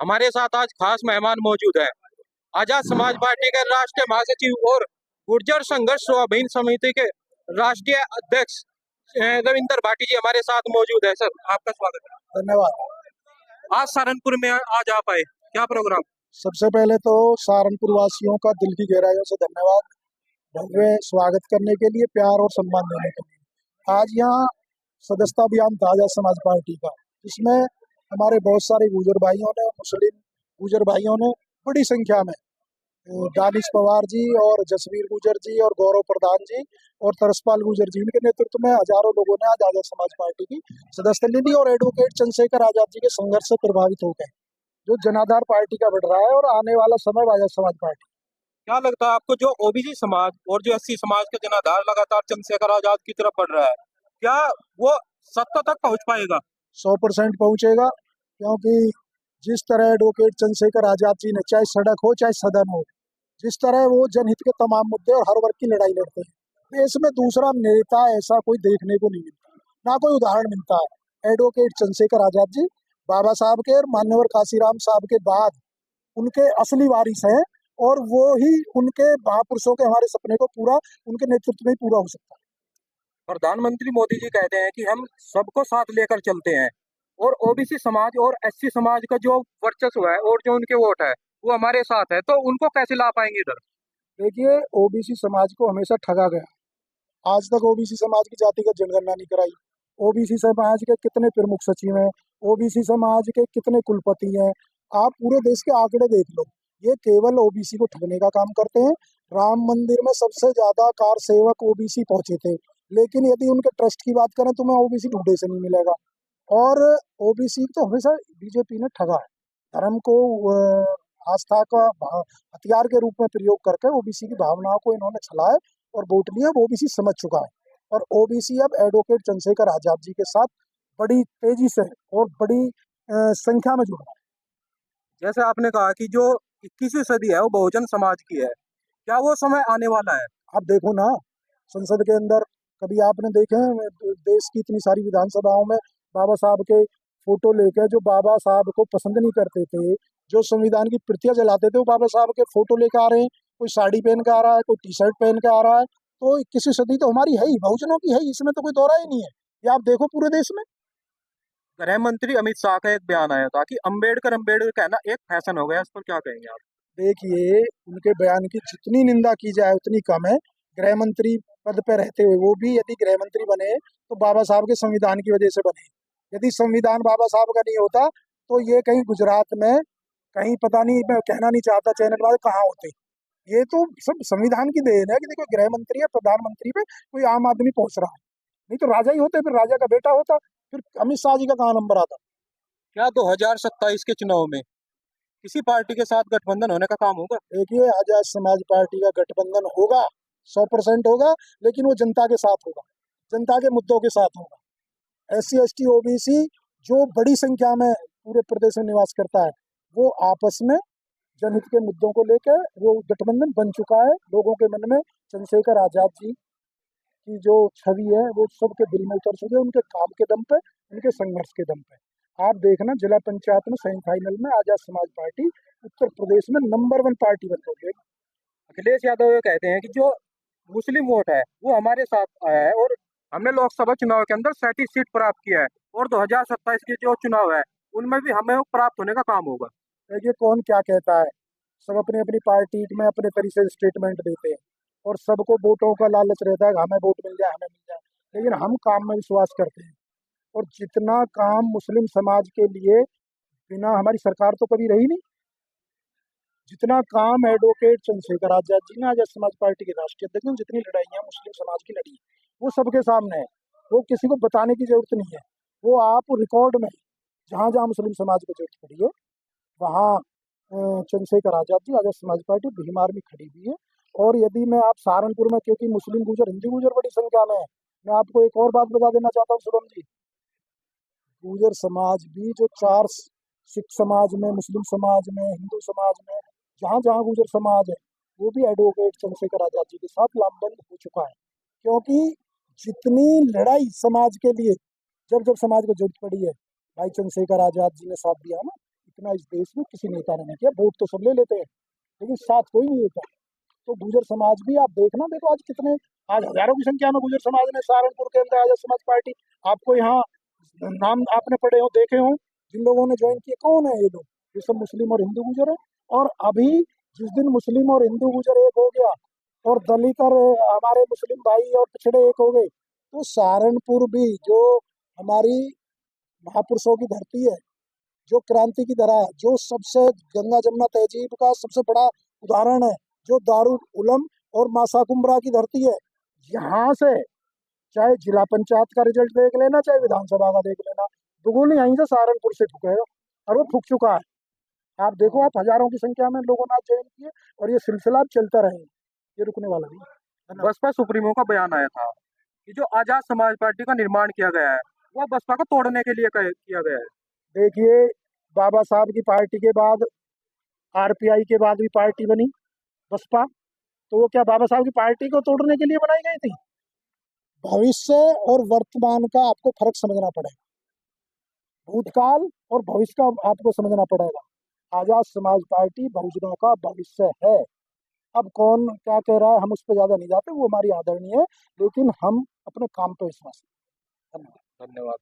हमारे साथ आज खास मेहमान मौजूद है। आजाद समाज पार्टी के राष्ट्रीय महासचिव और गुर्जर संघर्ष स्वाधीन समिति के राष्ट्रीय अध्यक्ष रविंदर भाटी जी हमारे साथ मौजूद है। सर, आपका स्वागत है। धन्यवाद। आज सहारनपुर में आज आप आए, क्या प्रोग्राम? सबसे पहले तो सहारनपुर वासियों का दिल की गहराइयों से धन्यवाद, भव्य स्वागत करने के लिए, प्यार और सम्मान देने के लिए। आज यहाँ सदस्यता अभियान था आजाद समाज पार्टी का, जिसमें हमारे बहुत सारे गुर्जर भाइयों ने, मुस्लिम गुर्जर भाइयों ने बड़ी संख्या में दानिश पवार जी और जसवीर गुर्जर जी और गौरव प्रधान जी और तरसपाल गुर्जर जी, इनके नेतृत्व में हजारों लोगों ने आज आजाद समाज पार्टी की सदस्यता ली थी। और एडवोकेट चंद्रशेखर आजाद जी के संघर्ष से प्रभावित हो गए, जो जनाधार पार्टी का बढ़ रहा है और आने वाला समय आजाद समाज पार्टी। क्या लगता है आपको, जो ओबीसी समाज और जो एससी समाज का जनाधार लगातार चंद्रशेखर आजाद की तरफ बढ़ रहा है, क्या वो सत्ता तक पहुंच पाएगा? 100% पहुंचेगा, क्योंकि जिस तरह एडवोकेट चंद्रशेखर आजाद जी ने, चाहे सड़क हो चाहे सदन हो, जिस तरह वो जनहित के तमाम मुद्दे और हर वर्ग की लड़ाई लड़ते हैं, देश में दूसरा नेता ऐसा कोई देखने को नहीं मिलता, ना कोई उदाहरण मिलता है। एडवोकेट चंद्रशेखर आजाद जी बाबा साहब के और मान्यवर काशीराम साहब के बाद उनके असली वारिस हैं, और वो ही उनके महापुरुषों के हमारे सपने को पूरा उनके नेतृत्व में ही पूरा हो सकता है। प्रधानमंत्री मोदी जी कहते हैं कि हम सबको साथ लेकर चलते हैं, और ओबीसी समाज और एससी समाज का जो वर्चस्व है और जो उनके वोट है वो हमारे साथ है, तो उनको कैसे ला पाएंगे इधर? देखिए, ओबीसी समाज को हमेशा ठगा गया। आज तक ओबीसी समाज की जातिगत जनगणना नहीं कराई। ओबीसी समाज के कितने प्रमुख सचिव हैं, ओबीसी समाज के कितने कुलपति हैं, आप पूरे देश के आंकड़े देख लो। ये केवल ओबीसी को ठगने का काम करते हैं। राम मंदिर में सबसे ज्यादा कार सेवक ओबीसी पहुंचे थे, लेकिन यदि उनके ट्रस्ट की बात करें तो मैं ओबीसी ढूंढे से नहीं मिलेगा। और ओबीसी तो हमेशा बीजेपी ने ठगा है। धर्म को आस्था का हथियार के रूप में प्रयोग करके ओबीसी की भावनाओं को इन्होंने छलाए और वोट लिया। वो ओबीसी समझ चुका है, और ओबीसी अब एडवोकेट चंद्रशेखर आजाद जी के साथ बड़ी तेजी से और बड़ी संख्या में जुड़ रहा है। जैसे आपने कहा कि जो 21वीं सदी है वो बहुजन समाज की है, क्या वो समय आने वाला है? आप देखो ना, संसद के अंदर कभी आपने देखे हैं देश की इतनी सारी विधानसभाओं में बाबा साहब के फोटो लेकर, जो बाबा साहब को पसंद नहीं करते थे, जो संविधान की प्रतियां जलाते थे, वो बाबा साहब के फोटो लेकर आ रहे हैं। कोई साड़ी पहन के आ रहा है, कोई टी शर्ट पहन के आ रहा है। तो 21वीं सदी तो हमारी है ही, बहुजनों की है ही, इसमें तो कोई दौरा ही नहीं है। ये आप देखो पूरे देश में। गृह मंत्री अमित शाह का एक बयान आया था कि अम्बेडकर अम्बेडकर कहना एक फैशन हो गया, इस पर क्या कहेंगे आप? देखिए, उनके बयान की जितनी निंदा की जाए उतनी कम है। गृह मंत्री पद पे रहते हुए, वो भी यदि गृह मंत्री बने तो बाबा साहब के संविधान की वजह से बने। यदि संविधान बाबा साहब का नहीं होता तो ये कहीं गुजरात में, कहीं पता नहीं, मैं कहना नहीं चाहता चैनल वाले कहाँ होते। ये तो सब संविधान की देन है कि देखो, गृह मंत्री या प्रधानमंत्री पे कोई आम आदमी पहुंच रहा है। नहीं तो राजा ही होते, फिर राजा का बेटा होता, फिर अमित शाह जी का कहाँ नंबर आता। क्या 2027 के चुनाव में किसी पार्टी के साथ गठबंधन होने का काम होगा? देखिए, आजाद समाज पार्टी का गठबंधन होगा, 100% होगा, लेकिन वो जनता के साथ होगा, जनता के मुद्दों के साथ होगा। SC ST OBC जो बड़ी संख्या में पूरे प्रदेश में निवास करता है, वो आपस में जनहित के मुद्दों को लेकर वो गठबंधन बन चुका है। लोगों के मन में चंद्रशेखर आजाद जी की जो छवि है वो सबके दिल में उतर चुकी है, उनके काम के दम पे, उनके संघर्ष के दम पे। आप देखना, जिला पंचायत में सेमीफाइनल में आजाद समाज पार्टी उत्तर प्रदेश में नंबर 1 पार्टी बन रही है। अखिलेश यादव ये कहते हैं कि जो मुस्लिम वोट है वो हमारे साथ आया है, और हमने लोकसभा चुनाव के अंदर 37 सीट प्राप्त किया है, और 2027 के जो चुनाव है उनमें भी हमें वो प्राप्त होने का काम होगा। देखिए, कौन क्या कहता है, सब अपनी अपनी पार्टी में अपने तरीके से स्टेटमेंट देते हैं, और सबको वोटों का लालच रहता है, हमें वोट मिल जाए, हमें मिल जाए। लेकिन हम काम में विश्वास करते हैं, और जितना काम मुस्लिम समाज के लिए बिना हमारी सरकार तो कभी रही नहीं, जितना काम एडवोकेट चंद्रशेखर आजाद जी ने आजाद समाज पार्टी के राष्ट्रीय अध्यक्ष ने, जितनी लड़ाइयाँ मुस्लिम समाज की लड़ी, वो सबके सामने है। वो किसी को बताने की जरूरत नहीं है। वो आप रिकॉर्ड में, जहाँ जहाँ मुस्लिम समाज को जरूरत पड़ी है, वहाँ चंद्रशेखर आजाद जी, आजाद समाज पार्टी भीम आर्मी खड़ी हुई है। और यदि मैं आप सहारनपुर में, क्योंकि मुस्लिम गुजर, हिंदू गुजर बड़ी संख्या में है, मैं आपको एक और बात बता देना चाहता हूँ शुभम जी। गुजर समाज भी जो चार, सिख समाज में, मुस्लिम समाज में, हिंदू समाज में, जहाँ जहाँ गुजर समाज है, वो भी एडवोकेट चंद्रशेखर आजाद जी के साथ लामबंद हो चुका है। क्योंकि जितनी लड़ाई समाज के लिए, जब जब समाज को जरूरत पड़ी है, भाई चंद्रशेखर आजाद जी ने साथ दिया ना, इतना इस देश में किसी नेता ने नहीं किया। वोट तो सब ले लेते हैं लेकिन साथ कोई नहीं देता। तो गुर्जर समाज भी आप देखना, देखो आज कितने, आज हजारों की संख्या में गुर्जर समाज ने सहारनपुर के अंदर आजाद समाज पार्टी, आपको यहाँ नाम आपने पढ़े हो देखे हो, जिन लोगों ने ज्वाइन किए कौन है ये लोग? ये सब मुस्लिम और हिंदू गुर्जर है। और अभी जिस दिन मुस्लिम और हिंदू गुर्जर एक हो गया और दलित और हमारे मुस्लिम भाई और पिछड़े एक हो गए, तो सहारनपुर भी जो हमारी महापुरुषों की धरती है, जो क्रांति की धरा है, जो सबसे गंगा जमुना तहजीब का सबसे बड़ा उदाहरण है, जो दारुल उलम और मासा कुम्बरा की धरती है, यहाँ से चाहे जिला पंचायत का रिजल्ट देख लेना, चाहे विधानसभा का देख लेना, दुगुनी यहीं से सहारनपुर से फूकेगा और वो फूक चुका है। आप देखो, आप हजारों की संख्या में लोगों ने आज ज्वाइन किए और ये सिलसिला अब चलता रहेगा, ये रुकने वाला नहीं। धन्यवाद। बसपा सुप्रीमो का बयान आया था कि जो आजाद समाज पार्टी का निर्माण किया गया है वो बसपा को तोड़ने के लिए किया गया है। देखिए, बाबा साहब की पार्टी के बाद आरपीआई के बाद भी पार्टी बनी बसपा, तो वो क्या बाबा साहब की पार्टी को तोड़ने के लिए बनाई गई थी? भविष्य और वर्तमान का आपको फर्क समझना पड़ेगा, भूतकाल और भविष्य का आपको समझना पड़ेगा। आजाद समाज पार्टी बहुजनों का भविष्य है। अब कौन क्या कह रहा है हम उस पर ज्यादा नहीं जाते, वो हमारी आदरणीय है, लेकिन हम अपने काम पे विश्वास। धन्यवाद। धन्यवाद।